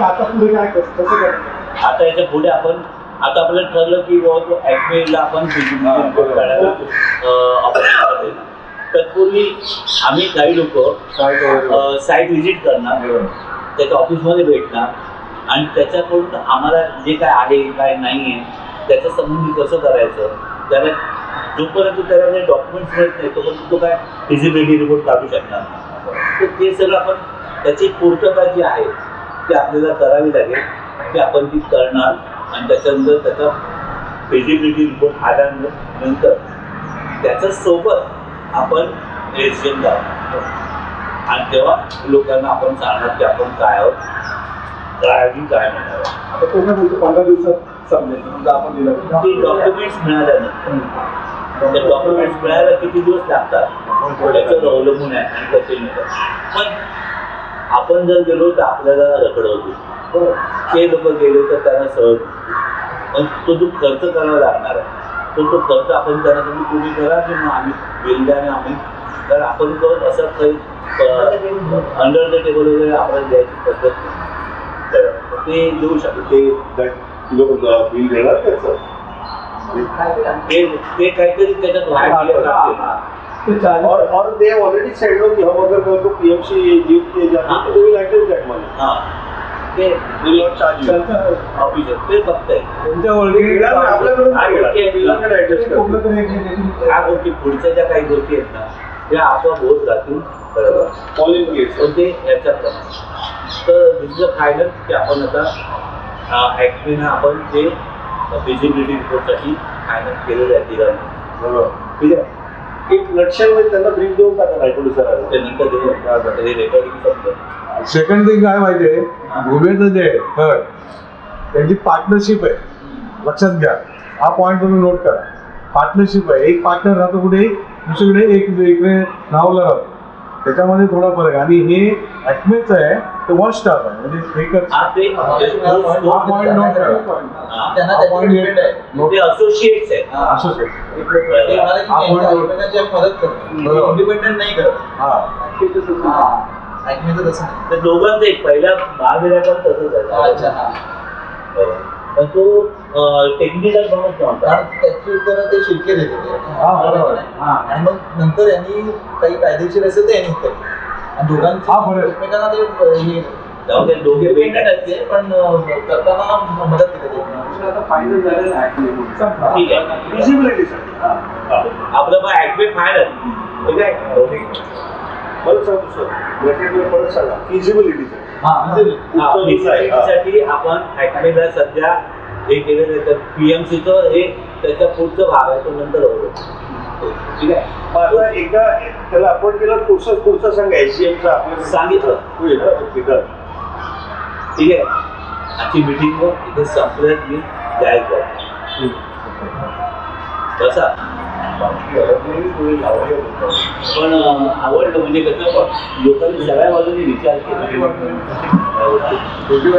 आता पुढे काय कसं करणार? आता याच्या पुढे आपण आता आपल्याला ठरलं की बाबा तो ॲक्मेला आपण फिजिबिलिटी काढायला ऑपरेशन देणार. तत्पूर्वी आम्ही काही लोक साईट व्हिजिट करणार, त्याच्या ऑफिसमध्ये भेटणार आणि त्याच्याकडून आम्हाला जे काय आहे काय नाही आहे त्याच्या संबंधी कसं करायचं, त्याला जोपर्यंत त्याला काही डॉक्युमेंट्स मिळत नाही तोपर्यंत तो काय फिजिबिलिटी रिपोर्ट काढू शकणार नाही. तर ते सगळं आपण त्याची पूर्तता जी आहे ती आपल्याला करावी लागेल, ती आपण ती करणार आणि त्याच्यानंतर त्याचा फिजिबिलिटी रिपोर्ट आल्यानंतर त्याच्यासोबत आपण रेजिस्ट्रेशन करावं आणि तेव्हा लोकांना आपण सांगणार की आपण काय आहोत, काय आणि काय म्हणणार आहोत. आता कोण बोलतो 15 दिवसात समजेल म्हणजे आपण दिलं ते डॉक्युमेंट्स मिळाल्यानंतर ते डॉक्युमेंट्स मिळायला किती दिवस लागतात त्याच्यावर अवलंबून आहे आणि कसे मिळतात. पण आपण जर गेलो तर आपल्याला रखडवतो, ते लोक गेले तर त्यांना सहज. पण तो जो खर्च करावा लागणार आहे तो खर्च आपण त्यांना तुम्ही करा की मग आम्ही बिल द्या आणि आम्ही तर आपण करत असं काही अंडर द टेबल वगैरे आपल्याला द्यायची पद्धत ते देऊ शकतो. बिल देणार त्याचं ते काहीतरी त्याच्यात और they have already said कि हम अगर कल को PMC जीत के जाते तो they will handle that money. हाँ ते will not charge you. Officer ते बघताय त्यांच्या ओळखी आपल्याकडे ऍडजस्ट करतो. ह्या गोष्टी पुढच्या ज्या काही गोष्टी आहेत ना त्या आपोआप होत राहतील. बरोबर ऑल इन केस पण ते याच्याप्रमाणे तर दुसरं फायनल की आपण आता ॲक्च्युअली आपण ते फिजिबिलिटी रिपोर्टसाठी फायनल केलेलं आहे तिघांनी. बरोबर ठीक आहे. एक लक्षामध्ये त्यांना ब्रीफ देऊन टाका नाही प्रोड्युसर ते नंतर देऊ रेकॉर्डिंग संपलं. सेकंड थिंग काय माहितीये, भूमीचं जे आहे थर्ड त्यांची पार्टनरशिप आहे. लक्षात घ्या, हा पॉईंट तुम्ही नोट करा. पार्टनरशिप आहे, एक पार्टनर राहतो कुठे दुसरीकडे, एक इकडे नावला राहतो. त्याच्यामध्ये थोडा फरक. आणि हे ॲक्मेचं आहे ते वन स्टार आहे म्हणजे एकच. हा ते हा पॉईंट नोट करा. त्यांना हा त्याची पॉईंट depend आहे. ते असोसिएट्स आहेत. असोसिएट ते म्हणाले की त्यांच्या आयुष्याची मदत करतो, इंडिपेंडेंट नाही करत. हा ऐकण्याचं तसं नाही. तर दोघांचं एक पहिल्या महाविद्यालय पण तसंच आहे. अच्छा, हा. पण तो टेक्निकल माणूस नव्हता. कारण त्याची उत्तरं ते शिर्के देत होते. हा, बरोबर. आणि मग नंतर यांनी काही कायदेशीर असेल तर यांनी उत्तर आणि दोघांचं हा, बरोबर. एकमेकांना ते हे जाऊ ते दोघे Independent पेंट आहेत ते, पण करताना मदत केली आमचं आता फायनल झालेलं आहे ठीक आहे. फिजिबिलिटीसाठी आपलं मग ऍक्टिव्ह फायनल ठीक आहे दोघे. परत सांगतो सर ब्रॅकेटला परत सांगा फिजिबिलिटीसाठी साठी आपण ऍक्टिव्हला सध्या हे केलेलं तर पीएमसीचं हे त्याच्या पुढचं भाग आहे तो नंतर होतो ठीक आहे. आता एकदा त्याला आपण केलं पुढचं सांगा एसीएमचं आपल्याला सांगितलं होईल ना ओके डन ठीक आहे. आजची मीटिंग इथे संपल्यात मी जाहीर करतो कसा पण आवडलं म्हणजे कसं लोकांनी सगळ्या बाजूने विचार केला दोघी